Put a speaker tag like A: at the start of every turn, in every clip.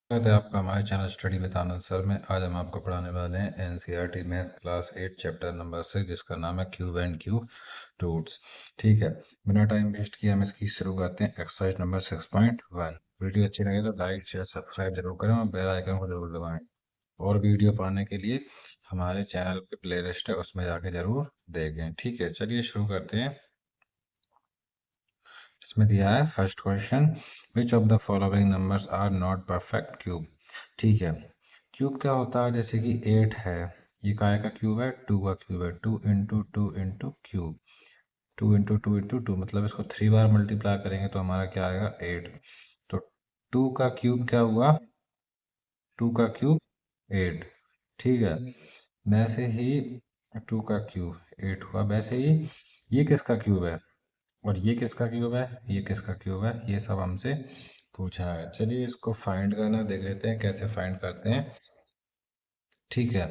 A: स्वागत है आपका हमारे channel study with Anand sir में। आज हम आपको पढ़ाने वाले हैं NCERT math class 8 chapter number 6 जिसका नाम है क्यूब एंड क्यूब रूट्स। ठीक है, बिना टाइम वेस्ट किए हम इसकी शुरू करते हैं। Exercise number 6.1। वीडियो अच्छी लगे तो लाइक शेयर सब्सक्राइब जरूर करें और बेल आइकन को जरूर दबाएं। और वीडियो पाने के लिए हमारे चैनल पे प्ले लिस्ट है, उसमें जाके जरूर देखें। ठीक है, चलिए शुरू करते हैं। इसमें दिया है first question, which of the following numbers are not perfect cube. ठीक है, क्यूब क्या होता है? जैसे कि 8 है, ये काय का क्यूब है? 2 का क्यूब है। 2 into two into cube, 2 into two into two, मतलब इसको 3 बार मल्टीप्लाई करेंगे तो हमारा क्या आएगा? 8। तो 2 का क्यूब क्या हुआ? 2 का क्यूब 8। ठीक है, वैसे ही 2 का क्यूब 8 हुआ। वैसे ही ये किसका क्यूब है और ये किसका क्यूब है, ये किसका क्यूब है, ये सब हमसे पूछा है। चलिए इसको फाइंड करना देख लेते हैं, कैसे फाइंड करते हैं। ठीक है,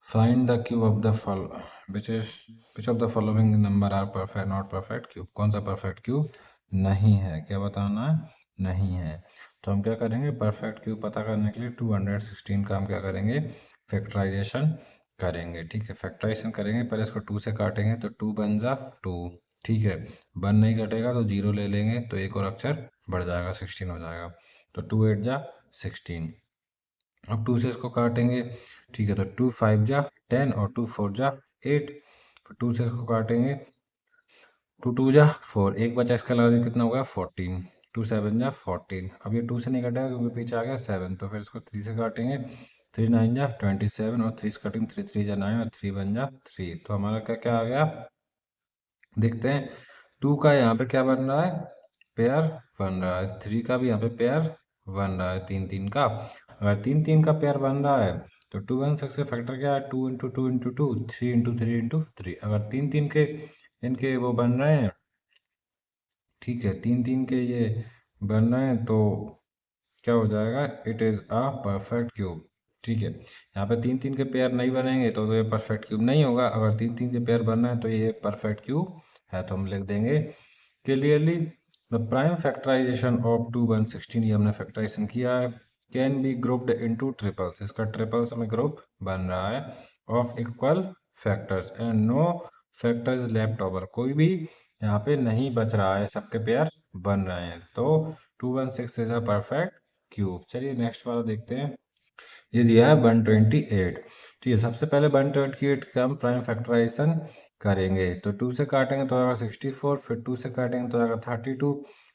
A: find the cube of the fall which of the following number are perfect not perfect cube. कौन सा परफेक्ट क्यूब नहीं है, क्या बताना है? नहीं है। तो हम क्या करेंगे, परफेक्ट क्यूब पता करने के लिए 216 का हम क्या करेंगे? फैक्टराइजेशन करेंगे। ठीक है, फैक्टराइजेशन करेंगे, पहले इसको 2 से काटेंगे तो 2 बन जा 2। ठीक है, 1 नहीं कटेगा तो 0 ले लेंगे तो एक और अक्षर बढ़ जाएगा, 16 हो जाएगा। तो 2 8 जा 16। अब 2 से इसको काटेंगे। ठीक है, तो 2 5 जा 10 और 2 4 जा 8। फिर 2 से इसको काटेंगे, 2 2 जा 4, एक बचा इसका अलावा कितना होगा? 14। 2 7 जा 14। अब ये 2 से नहीं कटेगा क्योंकि पीछे आ गया 7, तो फिर इसको 3 से काटेंगे। 3 9 जा 27 और 3 से काटेंगे 3 3 जा 9 और 3 1 जा 3। तो हमारा क्या क्या आ गया देखते हैं। 2 का यहाँ पे क्या बन रहा है? पेयर बन रहा है। 3 का भी यहाँ पे पेयर बन रहा है, 3 3 का। अगर 3 3 का पेयर बन रहा है तो 2 बन सकते, फैक्टर क्या है? 2 into two into two, 3 into three into three. अगर 3 3 के इनके वो बन रहे हैं, ठीक है, 3 3 के ये बन रहे हैं, तो क्या हो जाएगा? It is a perfect cube. ठीक है, यहाँ पे 3 3 के पेयर नहीं बनेंगे तो ये परफेक्ट क्यूब नहीं होगा। अगर 3 3 के पेयर बनना है तो ये परफेक्ट क्यूब है। तो हम लिख देंगे clearly the prime factorisation of 2 1 16, ये हमने फैक्टराइजेशन किया है। Can be grouped into triplets, इसका ट्रिपल्स में ग्रुप बन रहा है of equal factors and no factor is left over, कोई भी यहाँ पे नहीं बच रहा है, सबके पेयर बन रहे हैं। तो 216 इज अ परफेक्ट क्यूब। चलिए नेक्स्ट वाला देखते हैं। ये दिया है 128। ठीक है, सबसे पहले 128 का हम प्राइम फैक्टराइजेशन करेंगे। तो 2 से काटेंगे तो आएगा 64, फिर 2 से काटेंगे तो आएगा 32,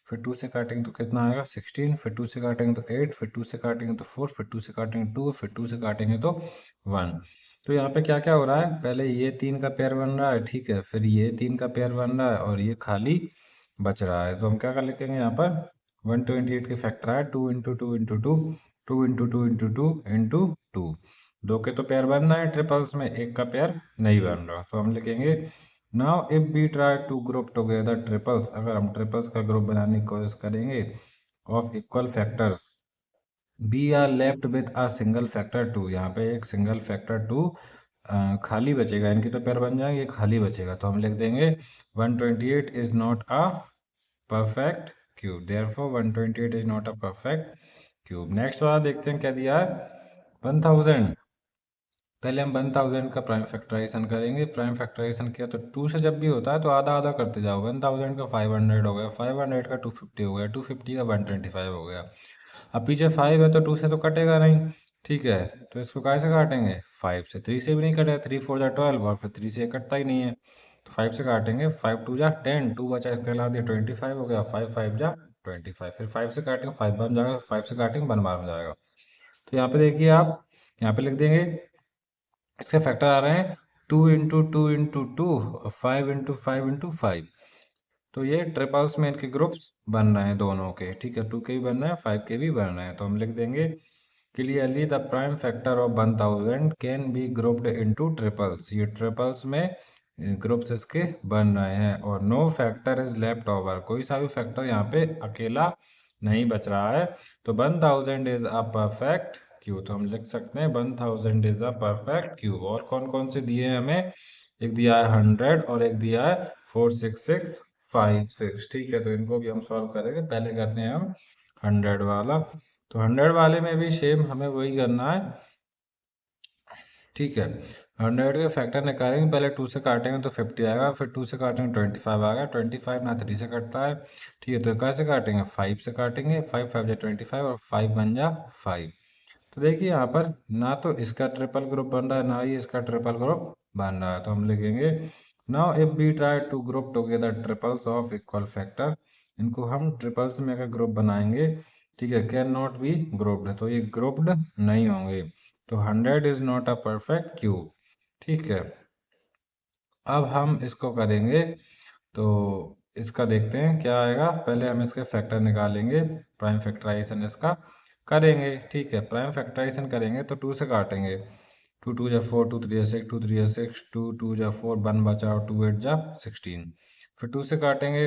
A: फिर 2 से काटेंगे तो कितना आएगा? 16, फिर 2 से काटेंगे तो 8, फिर 2 से काटेंगे तो 4, फिर 2 से काटेंगे 2, फिर 2 से काटेंगे तो 1। तो यहाँ पे क्या क्या हो रहा है? पहले ये 3 का पेयर बन रहा है, ठीक है, फिर ये 3 का पेयर बन रहा है और ये खाली बच रहा है। तो हम क्या कर लिखेंगे यहाँ पर? 128 के फैक्टर है 2 into two into two, 2 into two into two into two. दो के तो पेयर बन रहा है ट्रिपल्स में, एक का पेयर नहीं बन रहा। तो हम लिखेंगे now if we try to group together triplets, अगर हम ट्रिपल्स का ग्रुप बनाने की कोशिश करेंगे of equal factors, we are left with a single factor 2, यहाँ पे एक सिंगल फैक्टर 2 खाली बचेगा, इनकी तो पेयर बन जाएंगे, खाली बचेगा। तो हम लिख देंगे 128 is not a perfect cube, therefore 128 is not a perfect cube. Next वाला देखते हैं क्या दिया है? 1000। पहले हम 1000 का प्राइम फैक्टराइजेशन करेंगे। प्राइम फैक्टराइजेशन किया तो 2 से जब भी होता है तो आधा आधा करते जाओ। 1000 का 500 हो गया, 500 का 250 हो गया, 250 का 125 हो गया। अब पीछे 5 है तो 2 से तो कटेगा नहीं, ठीक है, तो इसको कैसे काटेंगे? 5 से, 3 से भी नहीं कटेगा, 3 4 जा 12 और फिर 3 से कटता ही नहीं है, तो 5 से काटेंगे। 5 2 जा 10, 2 बचा इसके अलावा 25 हो गया, 5 5 जा 25, फिर 5 से काटेंगे 5 बन जाएगा, 5 से काटेंगे 1 बार हो जाएगा। तो यहाँ पे देखिए आप, यहाँ पे लिख देंगे इसके फैक्टर आ रहे हैं 2 इंटू टू इंटू टू और 5 इंटू फाइव इंटू फाइव। तो ये ट्रिपल्स में इनके ग्रुप्स बन रहे हैं दोनों के, ठीक है, 2 के भी बन रहे हैं 5 के भी बन रहे हैं। तो हम लिख देंगे clearly the prime factor of 1000 can be grouped into triplets, ये ट्रिपल्स में ग्रुप्स इसके बन रहे हैं और no factor is left over, कोई सा भी फैक्टर यहाँ पे अकेला नहीं बच रहा है। तो 1000 इज अ परफेक्ट क्यूब। तो हम लिख सकते हैं 1000 इज अ परफेक्ट क्यूब। और कौन कौन से दिए हैं हमें? एक दिया है 100 और एक दिया है 46656। ठीक है, तो इनको भी हम सॉल्व करेंगे। पहले करते हैं हम 100 वाला। तो 100 वाले में भी सेम हमें वही करना है, ठीक है। 100 के फैक्टर निकालेंगे, पहले 2 से काटेंगे तो 50 आएगा, फिर 2 से काटेंगे 25 आएगा, 25 ना 3 से कटता है, ठीक है। तो कैसे काटेंगे, 5 से काटेंगे, 5 5 जा 25 और 5 बन जा 5। तो देखिए यहाँ पर ना तो इसका ट्रिपल ग्रुप बन रहा है, ना ही इसका ट्रिपल ग्रुप बन रहा है, तो हम लिखेंगे now if we try to group together triples of equal factor, इनको हम ट्रिपल्स में अगर ग्रुप बनाएंगे, ठीक है, कैन नॉट बी ग्रुप्ड, तो ये ग्रुप्ड नहीं होंगे, तो 100 is not a perfect cube, ठीक है। अब हम इसको करेंगे, तो इसका देखते हैं क्या आएगा, पहले हम इसके फैक्टर निकालेंगे, प्राइम फैक्टराइजेशन इसका करेंगे, ठीक है। प्राइम फैक्टराइजेशन करेंगे तो 2 से काटेंगे, 2 2 जा 4, 2 3 जा 6, 2 3 जा 6, 2 2 जा 4, 1 बचा और 2 8 जा 16, फिर 2 से काटेंगे,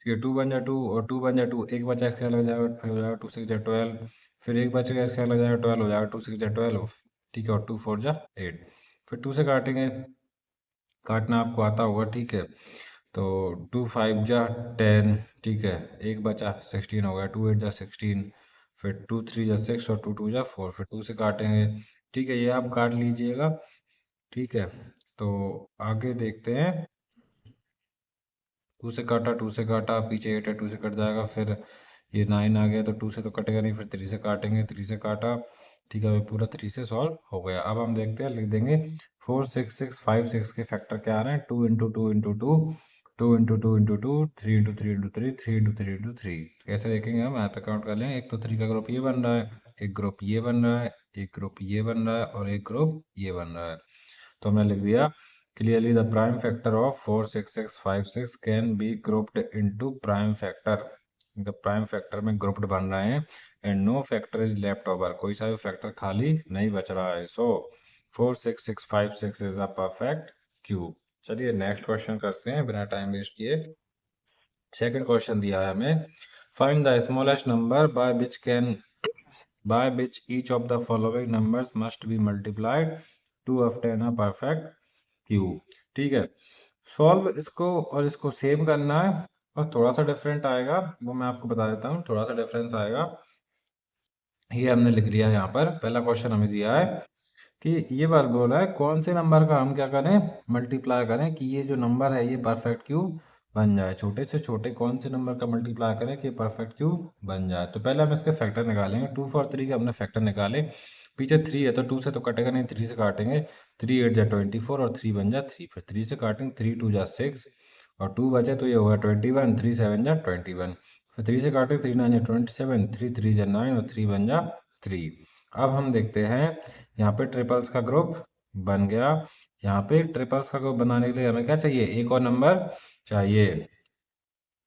A: ये 2 बन जा 2 और 2 बन जा 2, एक बचा इसके लग जाएगा, फिर हो जाएगा 2 6 जा 12, फिर एक बचेगा इसके लग जाएगा 12, हो जाएगा 2 6 जा 12, ठीक है, और 2 4 जा 8, फिर 2 से काटेंगे, काटना आपको आता होगा, ठीक है। तो 2 5 जा 10, ठीक है, एक बचा 16 हो गया, 2 8 जा 16, फिर 2 3 जा 6 और 2 2 जा 4, फिर 2 से काटेंगे, ठीक है, ये आप काट लीजिएगा, ठीक है। तो आगे देखते हैं, 2 से काटा, 2 से काटा, पीछे 8 है, 2 से कट जाएगा, फिर ये 9 आ गया, तो 2 से तो कटेगा नहीं, फिर 3 से काटेंगे, 3 से काटा, ठीक है, ये पूरा 3 से सॉल्व हो गया। अब हम देखते हैं, लिख देंगे 4 6 6 5 6 के फैक्टर क्या आ रहे हैं, 2 into 2 into 2, 2 into 2 into 2, 3 into 3 into 3, 3 into 3 into 3, कैसे देखेंगे हम, यहाँ पे काउंट कर लेंगे, एक तो 3 का ग्रुप ये बन रहा है, एक ग्रुप ये बन रहा है, एक ग्रुप ये बन रहा है और एक ग्रुप ये बन रहा है, तो हमने लिख दिया clearly the prime factor of 4 6 6 5 6 can be grouped into prime factor, the prime factor में grouped बन रहे हैं, and no factor is left over, कोई सा भी फैक्टर खाली नहीं बच रहा है, so 4 6 6 5 6 is a perfect cube। चलिए नेक्स्ट क्वेश्चन करते हैं बिना टाइम वेस्ट किए। सेकंड क्वेश्चन दिया है हमें, find the smallest number by which each of the following numbers must be multiplied to obtain a perfect cube, ठीक है। सॉल्व इसको और इसको सेम करना है, और थोड़ा सा डिफरेंट आएगा, वो मैं आपको बता देता हूँ, थोड़ा सा डिफरेंस आएगा, ये हमने लिख लिया है यहाँ पर। पहला क्वेश्चन हमें दिया है कि ये बात बोला है कौन से नंबर का हम क्या करें, मल्टीप्लाई करें कि ये जो नंबर है ये परफेक्ट क्यूब बन जाए, छोटे से छोटे कौन से नंबर का मल्टीप्लाई करें कि परफेक्ट क्यूब बन जाए। तो पहले हम इसके फैक्टर निकालेंगे, 2 4 3 के हमने फैक्टर निकाले, पीछे 3 है तो 2 से तो कटेगा नहीं, 3 से काटेंगे, 3 8 जा 24 और 3 बन जा 3, फिर 3 से काटेंगे, 3 2 जा 6 और 2 बचे तो ये होगा 21, 3 7 जा 21, फिर 3 से काटेंगे, 3 9 जा 27, 3 3 जा 9 और 3 बन जा 3। अब हम देखते हैं यहाँ पे ट्रिपल्स का ग्रुप बन गया, यहाँ पे ट्रिपल्स का ग्रुप बनाने के लिए हमें क्या चाहिए, एक और नंबर चाहिए,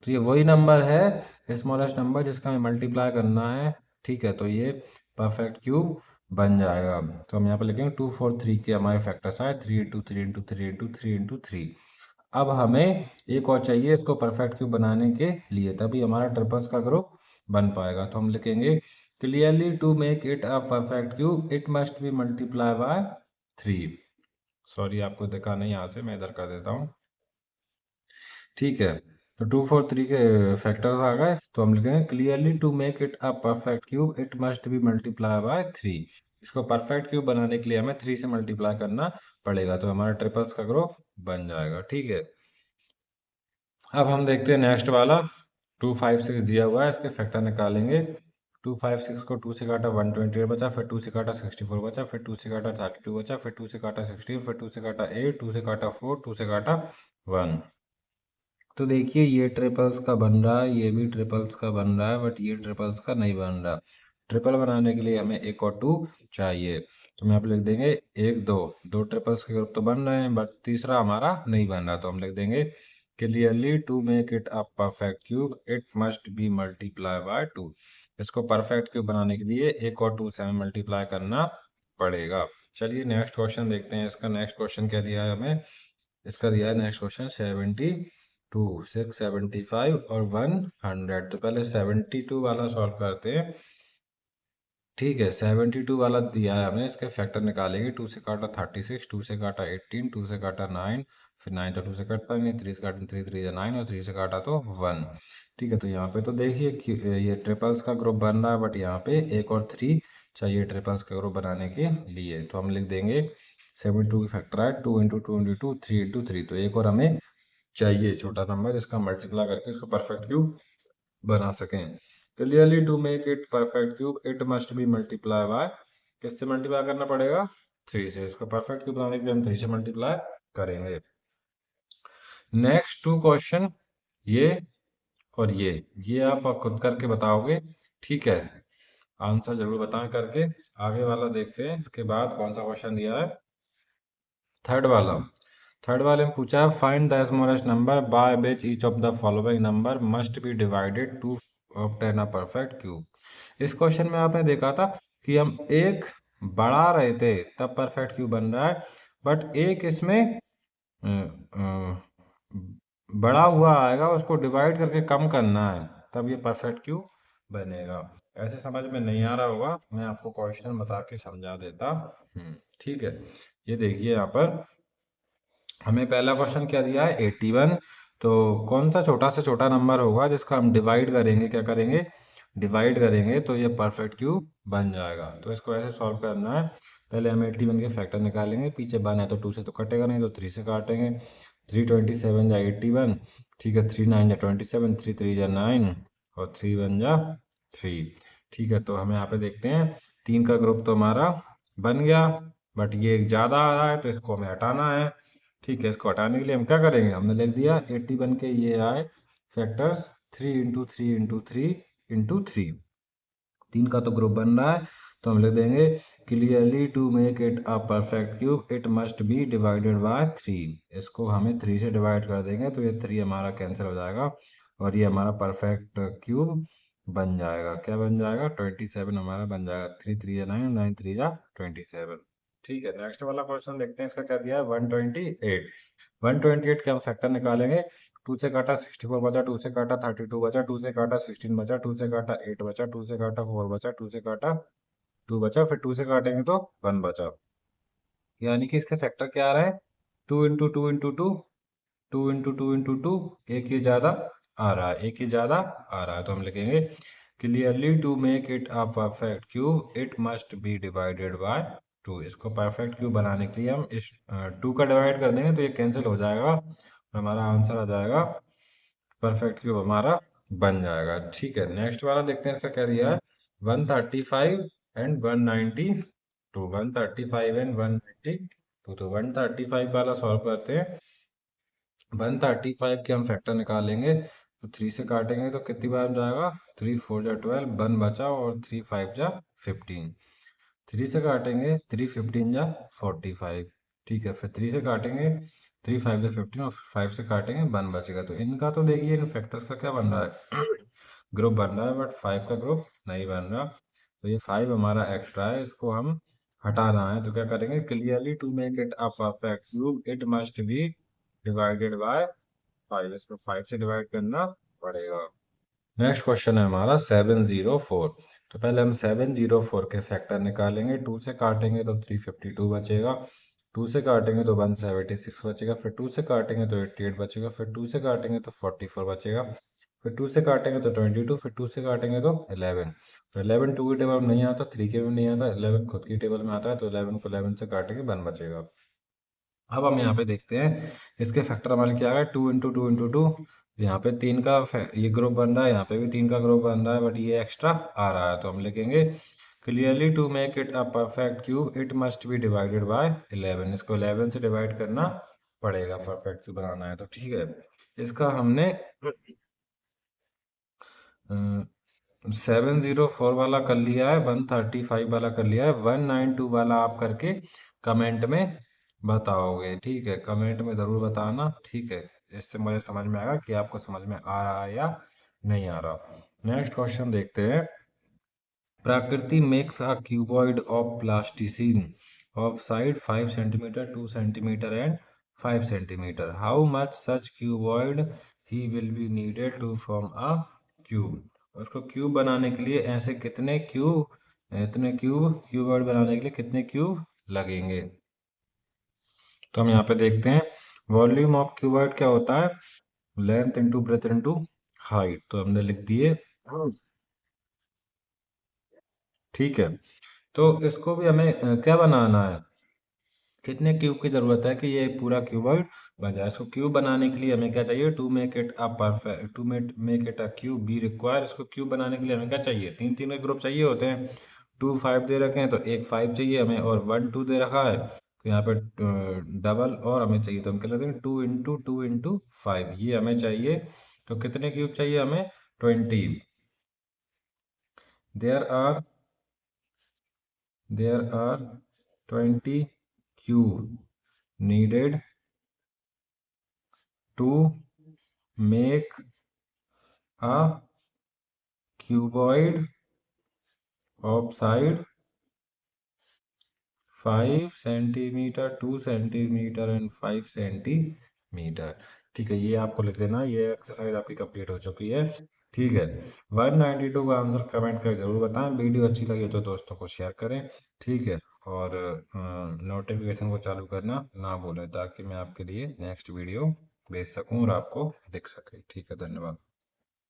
A: तो ये वही नंबर है स्मॉलेस्ट नंबर जिसका हमें मल्टीप्लाई करना है, ठीक है। तो ये परफेक्ट क्यूब बन जाएगा, तो हम यहाँ पे लिखेंगे 2 4 3 के हमारे फैक्टर्स आए, 3 इंटू 3 इंटू 3 इंटू 3 इंटू 3। अब हमें एक और चाहिए इसको परफेक्ट क्यूब बनाने के लिए, तभी हमारा ट्रिपल्स का ग्रुप बन पाएगा, तो हम लिखेंगे clearly to make it a perfect cube it must be multiply by 3। Sorry आपको दिखा नहीं, यहाँ से मैं इधर कर देता हूँ, ठीक है। तो 2 4 3 के फैक्टर्स आ गए, तो हम लिखेंगे clearly to make it a perfect cube it must be multiply by 3। इसको परफेक्ट क्यूब बनाने के लिए हमें 3 से मल्टीप्लाई करना पड़ेगा, तो हमारा ट्रिपल्स का ग्रुप बन जाएगा, ठीक है। अब हम देखते हैं नेक्स्ट वाला, 2 5 6 दिया हुआ है, इसके फैक्टर निकालेंगे, 2 5 6 को 2 से काटा 128 बचा, फिर 2 से काटा 64 बचा, फिर 2 से काटा 32 बचा, फिर 2 से काटा 16, फिर 2 से काटा 8, 2 से काटा 4, 2 से काटा 1। तो देखिए ये ट्रिपल्स का बन रहा है, ये भी ट्रिपल्स का बन रहा है, बट ये ट्रिपल्स का नहीं बन रहा। ट्रिपल बनाने के लिए हमें एक और 2 चाहिए, तो हम यहाँ पे लिख देंगे एक दो, दो ट्रिपल्स के ग्रुप तो बन रहे हैं, बट तीसरा हमारा नहीं बन रहा, तो हम लिख देंगे clearly to make it a perfect cube it must be multiply by 2। इसको परफेक्ट क्यूब बनाने के लिए एक और 2 से हमें मल्टीप्लाई करना पड़ेगा। चलिए नेक्स्ट क्वेश्चन देखते हैं, इसका नेक्स्ट क्वेश्चन क्या दिया है हमें, इसका दिया है नेक्स्ट क्वेश्चन 72 675 और 100। तो पहले 72 वाला सॉल्व करते हैं, ठीक है, 72 वाला दिया है हमने, इसके फैक्टर निकालेंगे। 2 से काटा 36, 2 से काटा 18, 2 से काटा 9, फिर 9 तो 2 से कटता नहीं, 3 से काटा 3, 3 9 और 3 से काटा तो 1। ठीक है, तो यहाँ पे तो देखिए कि ये ट्रिपल्स का ग्रुप बन रहा है, बट यहाँ पे एक और 3 चाहिए ट्रिपल्स का ग्रुप बनाने के लिए, तो हम लिख देंगे 72 की फैक्टर है 2 इंटू 2 इंटू 2 3 इंटू 3, तो एक और हमें चाहिए छोटा नंबर, इसका मल्टीप्लाई करके इसको परफेक्ट क्यूब बना सकें। Clearly to make it perfect cube it must be multiply by, किससे मल्टीप्लाई करना पड़ेगा? 3 से। इसको परफेक्ट क्यूब बनाने के लिए हम 3 से मल्टीप्लाई करेंगे। नेक्स्ट 2 क्वेश्चन, ये और ये आप खुद करके बताओगे, ठीक है? आंसर जरूर बताएं करके। आगे वाला देखते हैं, इसके बाद कौन सा क्वेश्चन दिया है। थर्ड वाले में पूछा है find the smallest number by which each of the following number must be divided to obtain a perfect cube. इस क्वेश्चन में आपने देखा था कि हम एक बढ़ा रहे थे तब परफेक्ट क्यूब बन रहा है, बट एक इसमें अ, अ, बड़ा हुआ आएगा, उसको डिवाइड करके कम करना है, तब ये परफेक्ट क्यूब बनेगा। ऐसे समझ में नहीं आ रहा होगा, मैं आपको क्वेश्चन बता के समझा देता हूँ। ठीक है, ये देखिए यहाँ पर हमें पहला क्वेश्चन क्या दिया है 81। तो कौन सा छोटा से छोटा नंबर होगा जिसका हम डिवाइड करेंगे, क्या करेंगे, डिवाइड करेंगे तो ये परफेक्ट क्यूब बन जाएगा। तो इसको ऐसे सॉल्व करना है, पहले हम 81 के फैक्टर निकालेंगे, पीछे 1 है तो 2 से तो कटेगा नहीं, तो 3 से काटेंगे। 327 जा 81, ठीक है, 3 9 जा 27, 3 3 जा 9 और 3 1 जा 3। ठीक है, तो हम यहाँ पे देखते हैं 3 का ग्रुप तो हमारा बन गया, बट ये एक ज़्यादा आ रहा है तो इसको हमें हटाना है। ठीक है, इसको हटाने के लिए हम क्या करेंगे, हमने लिख दिया 81 के ये आए फैक्टर्स 3 इंटू 3 इंटू 3 इंटू 3, 3 का तो ग्रुप बन रहा है, तो हम लिख देंगे clearly to make it a perfect cube it must be divided by 3। इसको हमें 3 से डिवाइड कर देंगे तो ये 3 हमारा कैंसिल हो जाएगा और ये हमारा परफेक्ट क्यूब बन जाएगा। क्या बन जाएगा? 27 हमारा बन जाएगा। 3 3 या 9, 9 3 या 27। ठीक है, नेक्स्ट वाला क्वेश्चन देखते हैं, इसका क्या दिया है 128। 128 के हम फैक्टर निकालेंगे। 2 से काटा 64 बचा, 2 से काटा 32 बचा, 2 से काटा 16 बचा, 2 से काटा 8 बचा, 2 से काटा 4 बचा, 2 से काटा 2 बचा, फिर 2 से काटेंगे तो 1 बचा। यानी कि इसके फैक्टर क्या आ रहे हैं 2 इंटू 2 इंटू 2, 2 इंटू 2 इंटू 2, एक ही ज़्यादा आ रहा है, एक ही ज़्यादा आ रहा है, तो हम लिखेंगे clearly to make it a perfect cube it must be divided by 2। इसको परफेक्ट क्यूब बनाने के लिए हम इस 2 का डिवाइड कर देंगे तो ये कैंसिल हो जाएगा और हमारा आंसर आ जाएगा, परफेक्ट क्यूब हमारा बन जाएगा। ठीक है, नेक्स्ट वाला देखते हैं, इसका क्या दिया है 135 एंड 192। 135 एंड 192, तो 135 वाला सॉल्व करते हैं। 135 के हम फैक्टर निकालेंगे, तो 3 से काटेंगे तो कितनी बार जाएगा, 3 4 जा 12, 1 बचा और 3 5 जा 15। 3 से काटेंगे 3 15 जा 45। ठीक है, फिर 3 से काटेंगे 3 5 जा 15 और 5 से काटेंगे 1 बचेगा। तो इनका तो देखिए इन फैक्टर्स का क्या बन रहा है ग्रुप बन रहा है, बट 5 का ग्रुप नहीं बन रहा, तो ये 5 हमारा एक्स्ट्रा है, इसको हम हटाना है। तो क्या करेंगे clearly to make it a perfect cube it must be divided by 5। इसको 5 से डिवाइड करना पड़ेगा। नेक्स्ट क्वेश्चन है हमारा 704। तो पहले हम 704 के फैक्टर निकालेंगे। 2 से काटेंगे तो 352 बचेगा, 2 से काटेंगे तो 176 बचेगा, फिर 2 से काटेंगे तो 88 बचेगा, फिर 2 से काटेंगे तो 44 बचेगा, फिर 2 से काटेंगे तो 22, फिर 2 से काटेंगे तो 11। तो 11 2 की टेबल में नहीं आता, 3 के में नहीं आता, 11 खुद की टेबल में आता है, तो 11 को 11 से काटेंगे 1 बचेगा। अब हम यहाँ पे देखते हैं इसके फैक्टर हमारे क्या है 2 इंटू 2 इंटू 2। यहाँ पे 3 का ये ग्रुप बन रहा है, यहाँ पे भी 3 का ग्रुप बन रहा है, बट ये एक्स्ट्रा आ रहा है, तो हम लिखेंगे clearly to make it a perfect cube it must be divided by 11। इसको 11 से डिवाइड करना पड़ेगा परफेक्ट क्यूब बनाना है। तो ठीक है, इसका हमने 704 वाला कर लिया है, 135 वाला कर लिया है, 192 वाला आप करके कमेंट में बताओगे। ठीक है, कमेंट में ज़रूर बताना। ठीक है, इससे मुझे समझ में आएगा कि आपको समझ में आ रहा है या नहीं आ रहा। नेक्स्ट क्वेश्चन देखते हैं। Prakriti makes a cuboid of plasticine of side 5 centimetre 2 centimetre and 5 centimetre. How much such cuboid he will be needed to form a cube. उसको क्यूब बनाने के लिए ऐसे कितने क्यूब इतने क्यूबॉइड बनाने के लिए कितने क्यूब लगेंगे। तो हम यहाँ पे देखते हैं वॉल्यूम ऑफ क्यूबॉइड क्या होता है, length into breadth into height. तो हमने लिख दिए, ठीक है। तो इसको भी हमें क्या बनाना है, कितने क्यूब की जरूरत है कि ये पूरा क्यूबॉइड बन जाए। इसको क्यूब बनाने के लिए हमें क्या चाहिए, to make it a perfect, to make it a cube be require. इसको क्यूब बनाने के लिए हमें क्या चाहिए, तीन तीन के ग्रुप चाहिए होते हैं। 2 5 दे रखे हैं तो एक 5 चाहिए हमें, और 1 2 दे रखा है तो यहाँ पे डबल और हमें चाहिए। तो हम क्या लेते हैं 2 इंटू 5, ये हमें चाहिए। तो कितने क्यूब चाहिए हमें, 20। There are there are 20 cube needed to make a cuboid of side 5 centimetre, 2 centimetre and 5 centimetre. ठीक है, ये आपको लिख देना, ये एक्सरसाइज आपकी कंप्लीट हो चुकी है। ठीक है, 192 का आंसर कमेंट कर जरूर बताएं। वीडियो अच्छी लगी तो दोस्तों को शेयर करें, ठीक है। और नोटिफिकेशन को चालू करना ना भूलें ताकि मैं आपके लिए नेक्स्ट वीडियो भेज सकूं और आपको दिख सके। ठीक है, धन्यवाद।